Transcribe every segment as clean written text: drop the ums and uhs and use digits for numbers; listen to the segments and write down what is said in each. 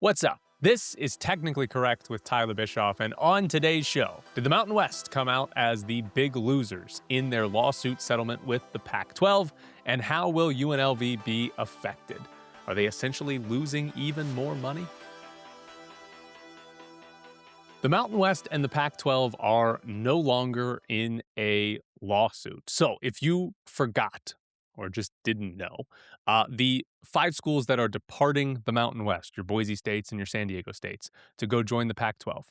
What's up? This is Technically Correct with Tyler Bischoff, and on today's show, did the Mountain West come out as the big losers in their lawsuit settlement with the Pac-12, and how will UNLV be affected? Are they essentially losing even more money? The Mountain West and the Pac-12 are no longer in a lawsuit. So if you forgot or just didn't know, the five schools that are departing the Mountain West, your Boise States and your San Diego States, to go join the Pac-12,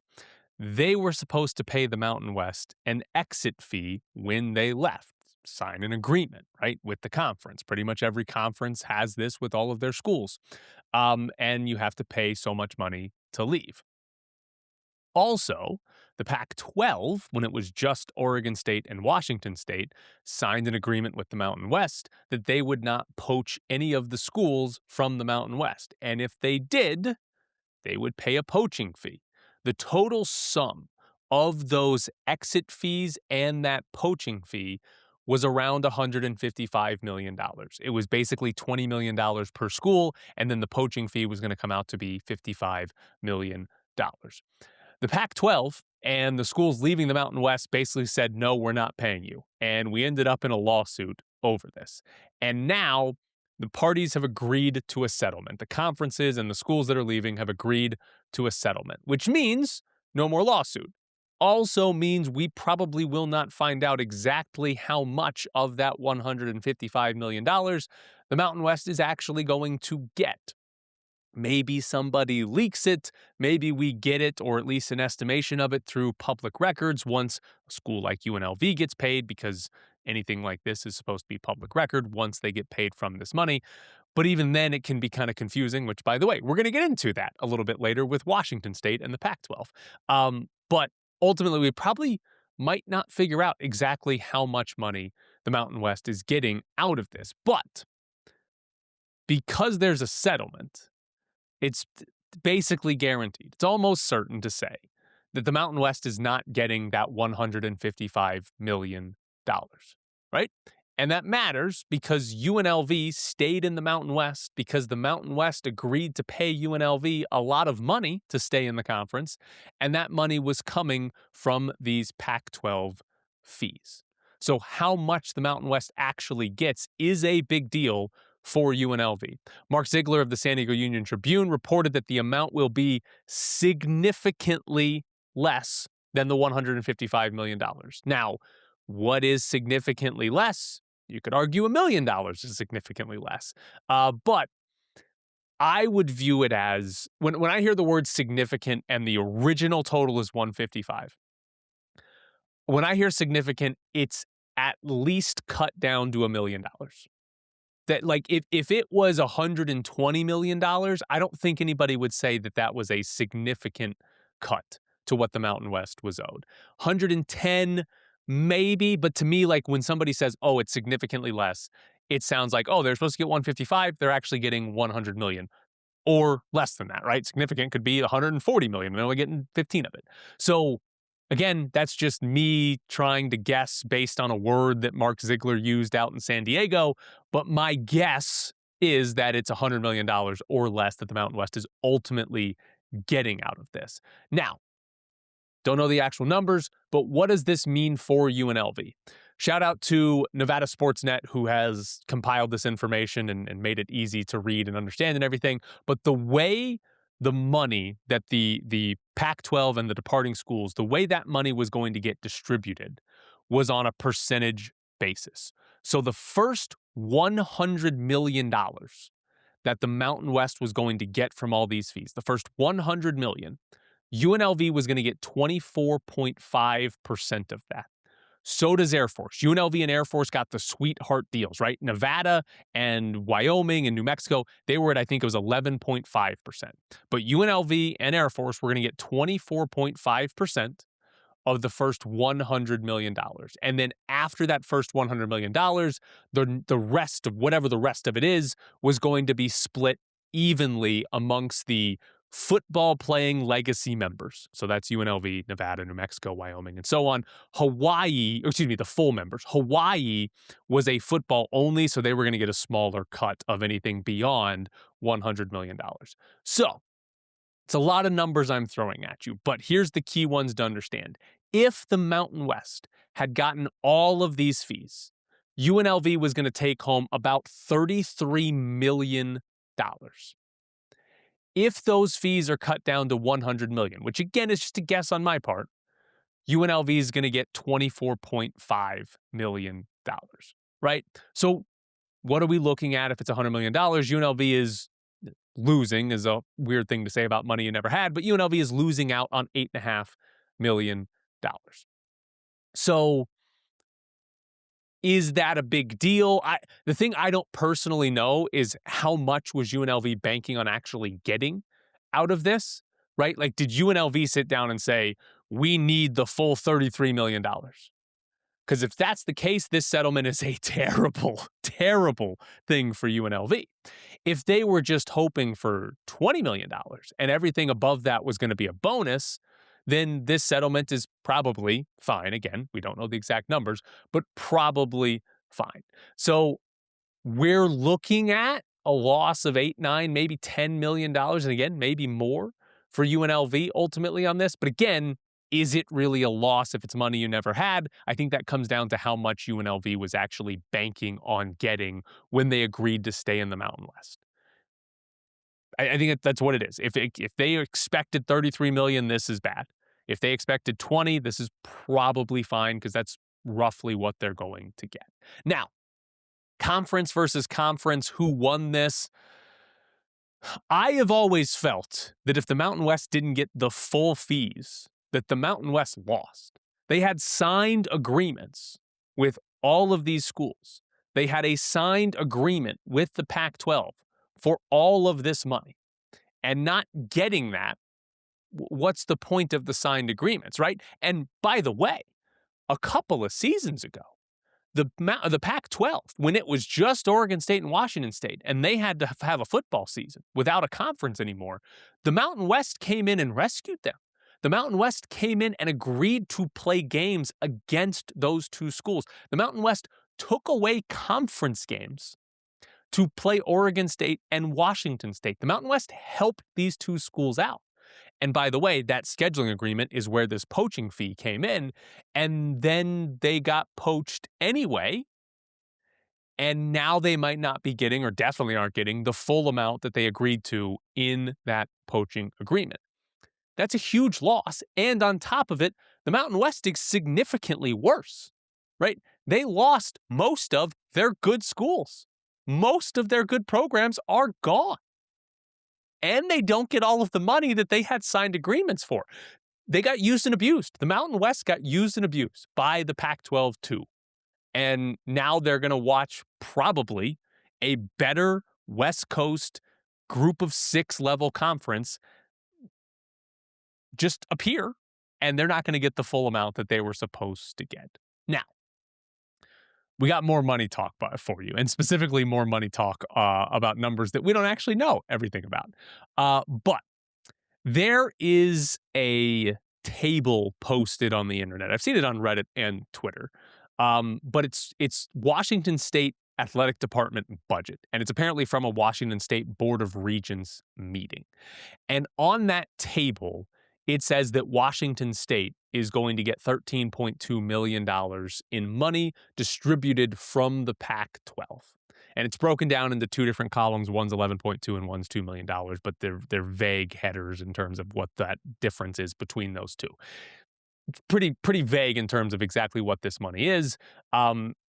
they were supposed to pay the Mountain West an exit fee when they left. Sign an agreement, right, with the conference. Pretty much every conference has this with all of their schools. And you have to pay so much money to leave. Also, the Pac-12, when it was just Oregon State and Washington State, signed an agreement with the Mountain West that they would not poach any of the schools from the Mountain West. And if they did, they would pay a poaching fee. The total sum of those exit fees and that poaching fee was around $155 million. It was basically $20 million per school, and then the poaching fee was going to come out to be $55 million. The Pac-12 and the schools leaving the Mountain West basically said, no, we're not paying you. And we ended up in a lawsuit over this. And now the parties have agreed to a settlement. The conferences and the schools that are leaving have agreed to a settlement, which means no more lawsuit. Also means we probably will not find out exactly how much of that $155 million the Mountain West is actually going to get. Maybe somebody leaks it, maybe we get it, or at least an estimation of it through public records once a school like UNLV gets paid, because anything like this is supposed to be public record once they get paid from this money. But even then, it can be kind of confusing, which, by the way, we're going to get into that a little bit later with Washington State and the Pac-12. But ultimately, we probably might not figure out exactly how much money the Mountain West is getting out of this. But because there's a settlement, it's basically guaranteed. It's almost certain to say that the Mountain West is not getting that $155 million, right? And that matters because UNLV stayed in the Mountain West because the Mountain West agreed to pay UNLV a lot of money to stay in the conference, and that money was coming from these Pac-12 fees. So how much the Mountain West actually gets is a big deal for UNLV. Mark Ziegler of the San Diego Union-Tribune reported that the amount will be significantly less than the $155 million. Now, what is significantly less? You could argue $1 million is significantly less. But I would view it as, when I hear the word significant and the original total is 155, when I hear significant, it's at least cut down to $1 million. That, like, if it was $120 million, I don't think anybody would say that that was a significant cut to what the Mountain West was owed. 110, maybe, but to me, like, when somebody says, oh, it's significantly less, it sounds like, oh, they're supposed to get 155, they're actually getting 100 million. Or less than that, right? Significant could be 140 million, and they're only getting 15 of it. So again, that's just me trying to guess based on a word that Mark Ziegler used out in San Diego. But my guess is that it's $100 million or less that the Mountain West is ultimately getting out of this. Now, don't know the actual numbers, but what does this mean for UNLV? Shout out to Nevada Sportsnet, who has compiled this information and made it easy to read and understand and everything. But the way the money that the Pac-12 and the departing schools, the way that money was going to get distributed was on a percentage basis. So the first $100 million that the Mountain West was going to get from all these fees, the first $100 million, UNLV was going to get 24.5% of that. So does Air Force. UNLV and Air Force got the sweetheart deals, right? Nevada and Wyoming and New Mexico, they were at, I think it was 11.5%. But UNLV and Air Force were going to get 24.5% of the first $100 million. And then after that first $100 million, the rest of whatever the rest of it is was going to be split evenly amongst the football playing legacy members. So that's UNLV, Nevada, New Mexico, Wyoming, and so on. The full members. Hawaii was a football only, so they were going to get a smaller cut of anything beyond $100 million. So It's a lot of numbers I'm throwing at you, but here's the key ones to understand. If the Mountain West had gotten all of these fees, UNLV was going to take home about $33 million. If those fees are cut down to $100 million, which again is just a guess on my part, UNLV is going to get $24.5 million, right? So what are we looking at if it's $100 million? UNLV is losing, is a weird thing to say about money you never had, but UNLV is losing out on $8.5 million. So is that a big deal? The thing I don't personally know is how much was UNLV banking on actually getting out of this, right? Like, did UNLV sit down and say, we need the full $33 million? Because if that's the case, this settlement is a terrible, terrible thing for UNLV. If they were just hoping for $20 million and everything above that was going to be a bonus, then this settlement is probably fine. Again, we don't know the exact numbers, but probably fine. So we're looking at a loss of $8, $9, maybe $10 million, and again, maybe more for UNLV ultimately on this. But again, is it really a loss if it's money you never had? I think that comes down to how much UNLV was actually banking on getting when they agreed to stay in the Mountain West. I think that's what it is. If they expected $33 million, this is bad. If they expected 20, this is probably fine because that's roughly what they're going to get. Now, conference versus conference, who won this? I have always felt that if the Mountain West didn't get the full fees, that the Mountain West lost. They had signed agreements with all of these schools. They had a signed agreement with the Pac-12 for all of this money. And not getting that, what's the point of the signed agreements, right? And by the way, a couple of seasons ago, the Pac-12, when it was just Oregon State and Washington State, and they had to have a football season without a conference anymore, the Mountain West came in and rescued them. The Mountain West came in and agreed to play games against those two schools. The Mountain West took away conference games to play Oregon State and Washington State. The Mountain West helped these two schools out. And by the way, that scheduling agreement is where this poaching fee came in, and then they got poached anyway, and now they might not be getting, or definitely aren't getting, the full amount that they agreed to in that poaching agreement. That's a huge loss, and on top of it, the Mountain West is significantly worse, right? They lost most of their good schools. Most of their good programs are gone. And they don't get all of the money that they had signed agreements for. They got used and abused. The Mountain West got used and abused by the Pac-12 too. And now they're going to watch probably a better West Coast group of 6 level conference just appear, and they're not going to get the full amount that they were supposed to get. Now, we got more money talk for you, and specifically more money talk about numbers that we don't actually know everything about. But there is a table posted on the internet. I've seen it on Reddit and Twitter, but it's Washington State Athletic Department budget, and it's apparently from a Washington State Board of Regents meeting. And on that table, it says that Washington State is going to get $13.2 million in money distributed from the Pac-12. And it's broken down into 2 different columns. One's 11.2 and one's $2 million, but they're vague headers in terms of what that difference is between those two. It's pretty vague in terms of exactly what this money is.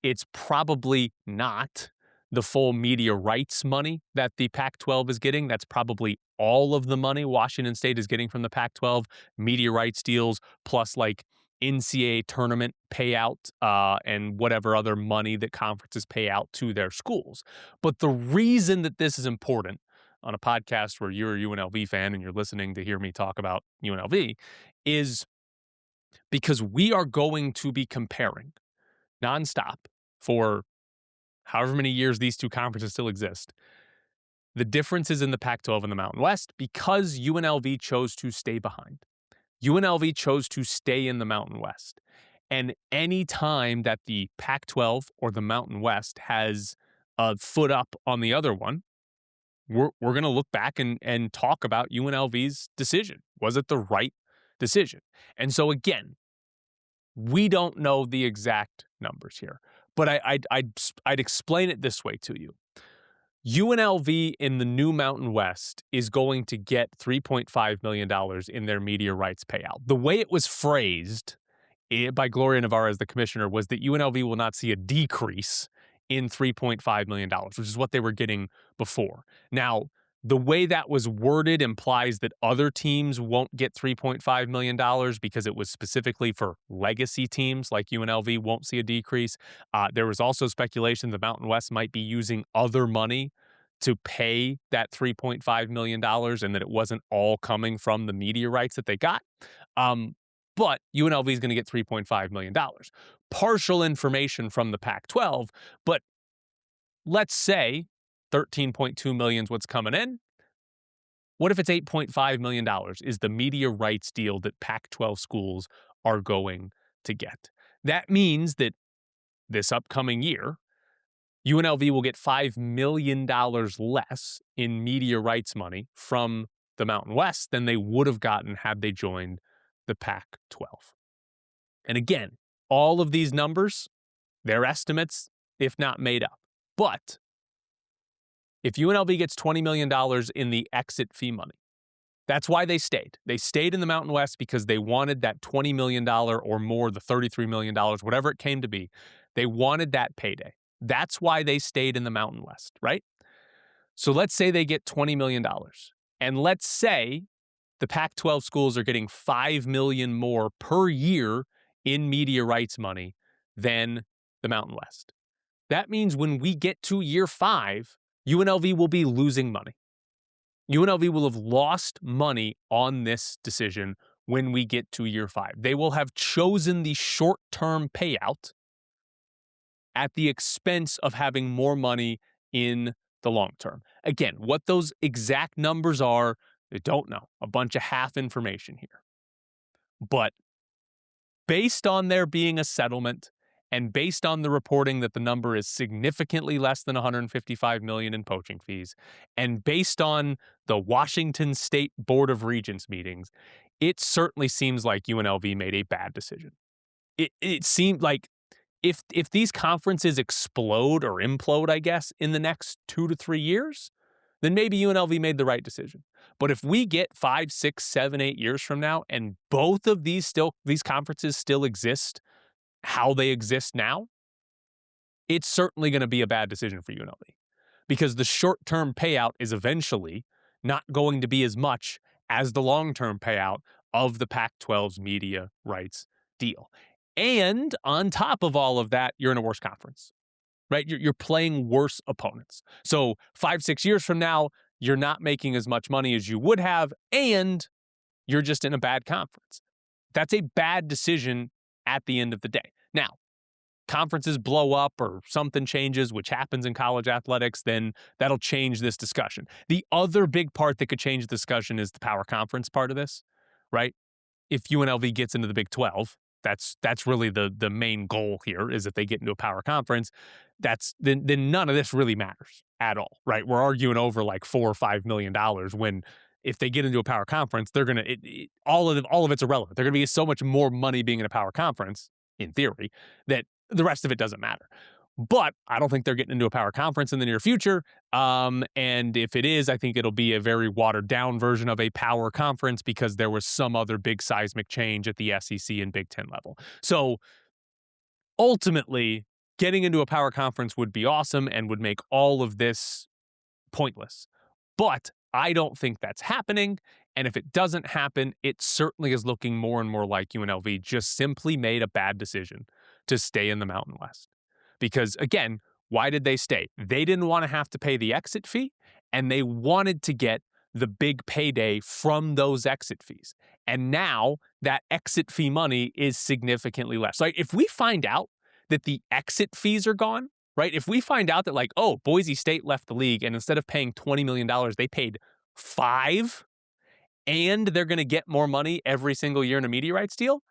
It's probably not the full media rights money that the Pac-12 is getting. That's probably all of the money Washington State is getting from the Pac-12, media rights deals, plus like NCAA tournament payout and whatever other money that conferences pay out to their schools. But the reason that this is important on a podcast where you're a UNLV fan and you're listening to hear me talk about UNLV is because we are going to be comparing nonstop for however many years these two conferences still exist, the differences in the Pac-12 and the Mountain West because UNLV chose to stay behind. UNLV chose to stay in the Mountain West. And any time that the Pac-12 or the Mountain West has a foot up on the other one, we're going to look back and talk about UNLV's decision. Was it the right decision? And so again, we don't know the exact numbers here, but I'd explain it this way to you. UNLV in the new Mountain West is going to get $3.5 million in their media rights payout. The way it was phrased by Gloria Navarez, the commissioner, was that UNLV will not see a decrease in $3.5 million, which is what they were getting before. Now, the way that was worded implies that other teams won't get $3.5 million because it was specifically for legacy teams like UNLV won't see a decrease. There was also speculation the Mountain West might be using other money to pay that $3.5 million and that it wasn't all coming from the media rights that they got. But UNLV is going to get $3.5 million. Partial information from the Pac-12, but let's say $13.2 million is what's coming in. What if it's $8.5 million is the media rights deal that Pac-12 schools are going to get? That means that this upcoming year, UNLV will get $5 million less in media rights money from the Mountain West than they would have gotten had they joined the Pac-12. And again, all of these numbers, they're estimates, if not made up. But if UNLV gets $20 million in the exit fee money, that's why they stayed. They stayed in the Mountain West because they wanted that $20 million or more, the $33 million, whatever it came to be. They wanted that payday. That's why they stayed in the Mountain West, right? So let's say they get $20 million. And let's say the Pac-12 schools are getting $5 million more per year in media rights money than the Mountain West. That means when we get to year 5, UNLV will be losing money. UNLV will have lost money on this decision when we get to year 5. They will have chosen the short-term payout at the expense of having more money in the long term. Again, what those exact numbers are, I don't know. A bunch of half information here. But based on there being a settlement and based on the reporting that the number is significantly less than $155 million in poaching fees, and based on the Washington State Board of Regents meetings, it certainly seems like UNLV made a bad decision. It seemed like if these conferences explode or implode, I guess, in the next 2 to 3 years, then maybe UNLV made the right decision. But if we get 5, 6, 7, 8 years from now, and both of these conferences still exist how they exist now, it's certainly going to be a bad decision for UNLV because the short-term payout is eventually not going to be as much as the long-term payout of the Pac-12's media rights deal. And on top of all of that, you're in a worse conference, right? You're playing worse opponents. So 5, 6 years from now, you're not making as much money as you would have, and you're just in a bad conference. That's a bad decision at the end of the day. Now, conferences blow up or something changes, which happens in college athletics, then that'll change this discussion. The other big part that could change the discussion is the power conference part of this, right? If UNLV gets into the Big 12, that's really the main goal here is if they get into a power conference, then none of this really matters at all, right? We're arguing over like $4 or $5 million when if they get into a power conference, they're gonna all of it's irrelevant. They're gonna be so much more money being in a power conference, in theory, that the rest of it doesn't matter. But I don't think they're getting into a power conference in the near future. And if it is, I think it'll be a very watered down version of a power conference because there was some other big seismic change at the SEC and Big Ten level. So ultimately, getting into a power conference would be awesome and would make all of this pointless. But I don't think that's happening. And if it doesn't happen, it certainly is looking more and more like UNLV just simply made a bad decision to stay in the Mountain West. Because again, why did they stay? They didn't want to have to pay the exit fee, and they wanted to get the big payday from those exit fees. And now that exit fee money is significantly less. Like if we find out that the exit fees are gone, right? If we find out that like, oh, Boise State left the league and instead of paying $20 million, they paid $5 and they're going to get more money every single year in a media rights deal.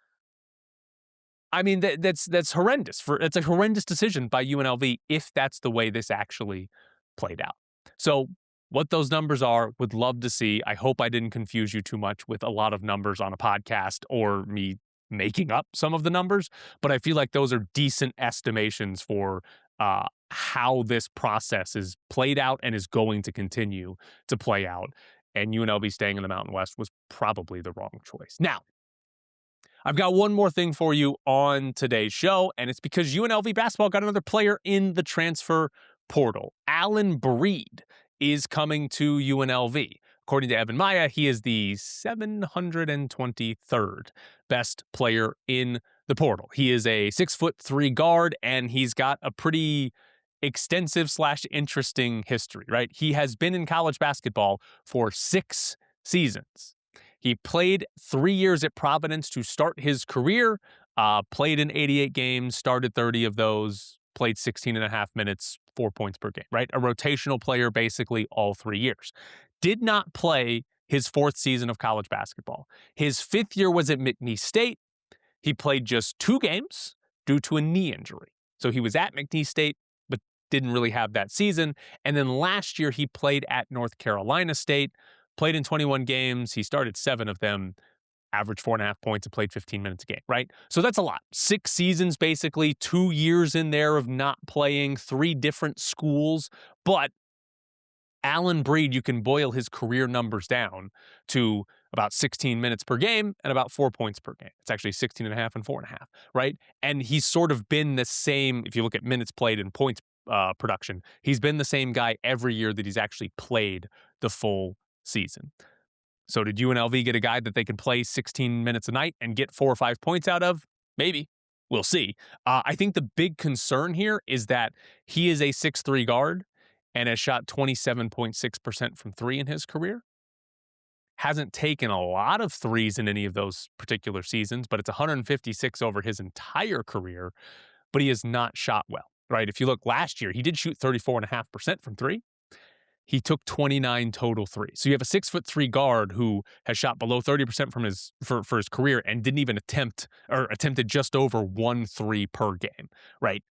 I mean, that's horrendous. It's a horrendous decision by UNLV if that's the way this actually played out. So what those numbers are, would love to see. I hope I didn't confuse you too much with a lot of numbers on a podcast or me making up some of the numbers, but I feel like those are decent estimations for how this process is played out and is going to continue to play out. And UNLV staying in the Mountain West was probably the wrong choice. Now, I've got one more thing for you on today's show, and it's because UNLV basketball got another player in the transfer portal. Allen Breed is coming to UNLV. According to Evan Maya, he is the 723rd best player in the portal. He is a 6'3" guard, and he's got a pretty extensive / interesting history, right? He has been in college basketball for 6 seasons. He played 3 years at Providence to start his career, played in 88 games, started 30 of those, played 16 and a half minutes, 4 points per game, right? A rotational player basically all 3 years. Did not play his 4th season of college basketball. His 5th year was at McNeese State. He played just 2 games due to a knee injury. So he was at McNeese State, but didn't really have that season. And then last year he played at North Carolina State, played in 21 games. He started 7 of them, averaged 4.5 points, and played 15 minutes a game, right? So that's a lot. 6 seasons, basically, 2 years in there of not playing, 3 different schools. But Allen Breed, you can boil his career numbers down to about 16 minutes per game and about 4 points per game. It's actually 16 and a half and 4.5, right? And he's sort of been the same, if you look at minutes played and points production, he's been the same guy every year that he's actually played the full season. So did UNLV get a guy that they could play 16 minutes a night and get 4 or 5 points out of? Maybe. We'll see. I think the big concern here is that he is a 6'3" guard and has shot 27.6% from 3 in his career. Hasn't taken a lot of threes in any of those particular seasons, but it's 156 over his entire career, but he has not shot well, right? If you look last year, he did shoot 34.5% from 3. He took 29 total threes. So you have a 6'3" guard who has shot below 30% from for his career and didn't even attempted just over 1 3 per game, right?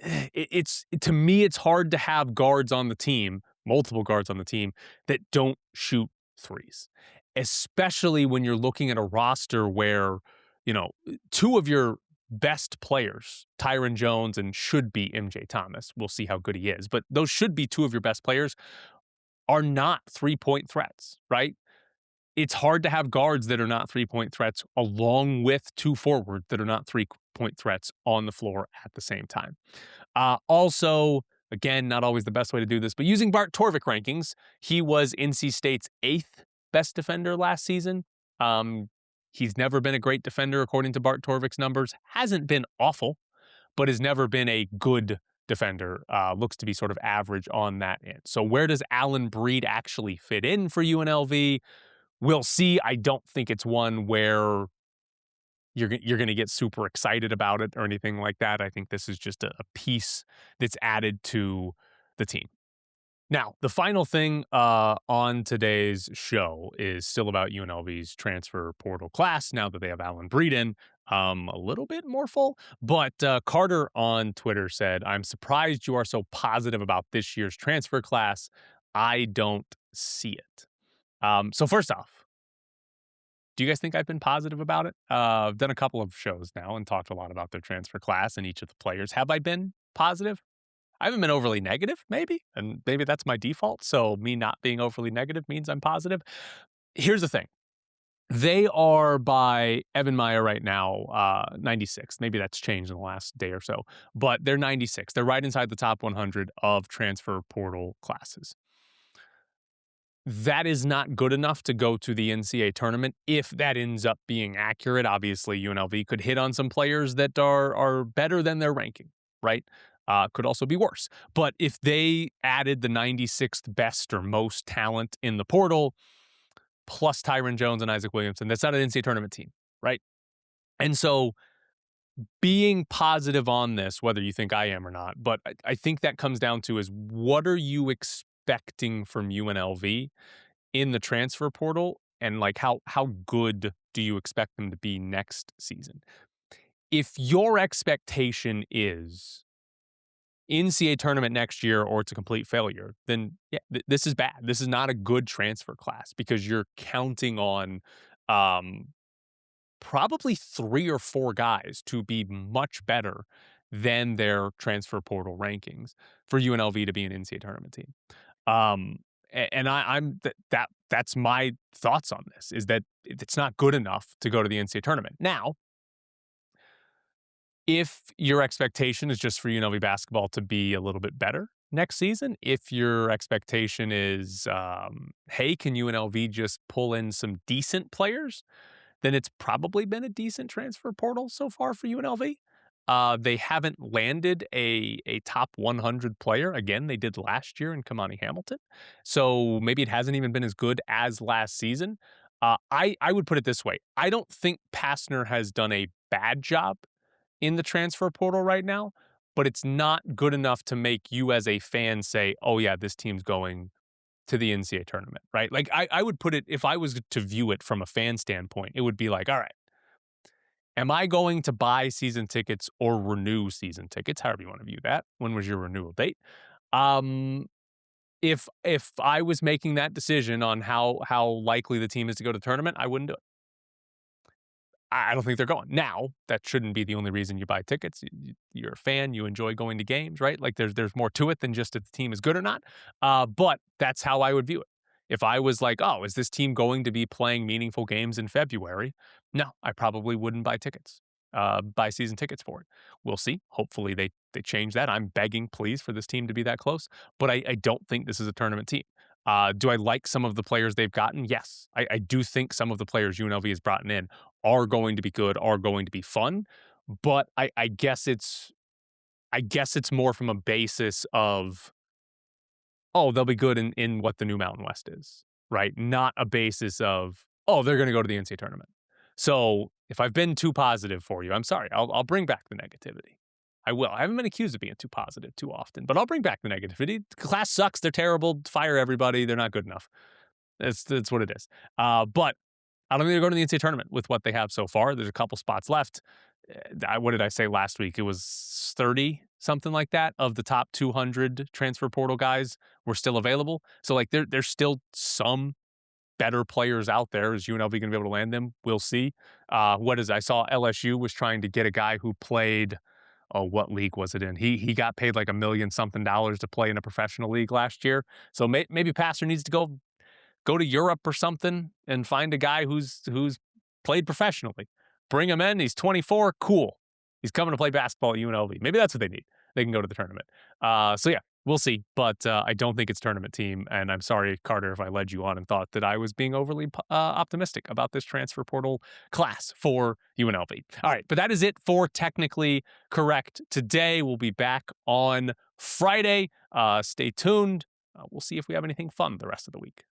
To me, it's hard to have guards on the team, multiple guards on the team, that don't shoot threes, especially when you're looking at a roster where, 2 of your best players, Tyron Jones and should be MJ Thomas, we'll see how good he is, but those should be 2 of your best players, are not 3-point threats, right? It's hard to have guards that are not 3-point threats along with 2 forwards that are not 3-point threats on the floor at the same time. Also, again, not always the best way to do this, but using Bart Torvik rankings, he was NC State's 8th best defender last season. He's never been a great defender according to Bart Torvik's numbers. Hasn't been awful, but has never been a good defender. Looks to be sort of average on that end. So where does Allen Breed actually fit in for UNLV? We'll see. I don't think it's one where you're going to get super excited about it or anything like that. I think this is just a piece that's added to the team. Now, the final thing on today's show is still about UNLV's transfer portal class now that they have Allen Breed in. A little bit more full, but Carter on Twitter said, "I'm surprised you are so positive about this year's transfer class. I don't see it." So first off, do you guys think I've been positive about it? I've done a couple of shows now and talked a lot about their transfer class and each of the players. Have I been positive? I haven't been overly negative, maybe, and maybe that's my default. So me not being overly negative means I'm positive. Here's the thing. They are, by Evan Meyer right now, 96. Maybe that's changed in the last day or so, but they're 96. They're right inside the top 100 of transfer portal classes. That is not good enough to go to the NCAA tournament. If that ends up being accurate, obviously UNLV could hit on some players that are better than their ranking, right? Could also be worse. But if they added the 96th best or most talent in the portal, plus Tyron Jones and Isaac Williamson, that's not an NCAA tournament team, right? And so being positive on this, whether you think I am or not, but I think that comes down to is what are you expecting from UNLV in the transfer portal, and like how good do you expect them to be next season? If your expectation is NCAA tournament next year or it's a complete failure, then yeah, this is bad. This is not a good transfer class because you're counting on um, probably 3 or 4 guys to be much better than their transfer portal rankings for UNLV to be an NCAA tournament team. Um, and that's my thoughts on this is that it's not good enough to go to the NCAA tournament. Now, if your expectation is just for UNLV basketball to be a little bit better next season, if your expectation is, hey, can UNLV just pull in some decent players? Then it's probably been a decent transfer portal so far for UNLV. They haven't landed a top 100 player. Again, they did last year in Kamani Hamilton. So maybe it hasn't even been as good as last season. I would put it this way. I don't think Pastner has done a bad job in the transfer portal right now, but it's not good enough to make you as a fan say, oh yeah, this team's going to the NCAA tournament, right? Like I would put it, if I was to view it from a fan standpoint, it would be like, all right, am I going to buy season tickets or renew season tickets? However you want to view that. When was your renewal date? Um, if I was making that decision on how likely the team is to go to the tournament, I wouldn't do it. I don't think they're going. Now, that shouldn't be the only reason you buy tickets. You're a fan, you enjoy going to games, right? Like there's more to it than just if the team is good or not. But that's how I would view it. If I was like, oh, is this team going to be playing meaningful games in February? No, I probably wouldn't buy tickets, buy season tickets for it. We'll see. Hopefully they change that. I'm begging, please, for this team to be that close. But I don't think this is a tournament team. Do I like some of the players they've gotten? Yes. I do think some of the players UNLV has brought in are going to be good, are going to be fun. But I guess it's more from a basis of, oh, they'll be good in what the new Mountain West is, right? Not a basis of, oh, they're going to go to the NCAA tournament. So if I've been too positive for you, I'm sorry. I'll bring back the negativity. I will. I haven't been accused of being too positive too often, but I'll bring back the negativity. The class sucks. They're terrible. Fire everybody. They're not good enough. That's what it is. But I don't think they're going to the NCAA tournament with what they have so far. There's a couple spots left. What did I say last week? It was 30, something like that, of the top 200 transfer portal guys were still available. So like there's still some better players out there. Is UNLV going to be able to land them? We'll see. I saw LSU was trying to get a guy who played. Oh, what league was it in? He got paid like $1 million something to play in a professional league last year. So maybe Pastor needs to go to Europe or something and find a guy who's played professionally. Bring him in. He's 24. Cool. He's coming to play basketball at UNLV. Maybe that's what they need. They can go to the tournament. So yeah, we'll see. But I don't think it's tournament team. And I'm sorry, Carter, if I led you on and thought that I was being overly optimistic about this transfer portal class for UNLV. All right, but that is it for Technically Correct today. We'll be back on Friday. Stay tuned. We'll see if we have anything fun the rest of the week.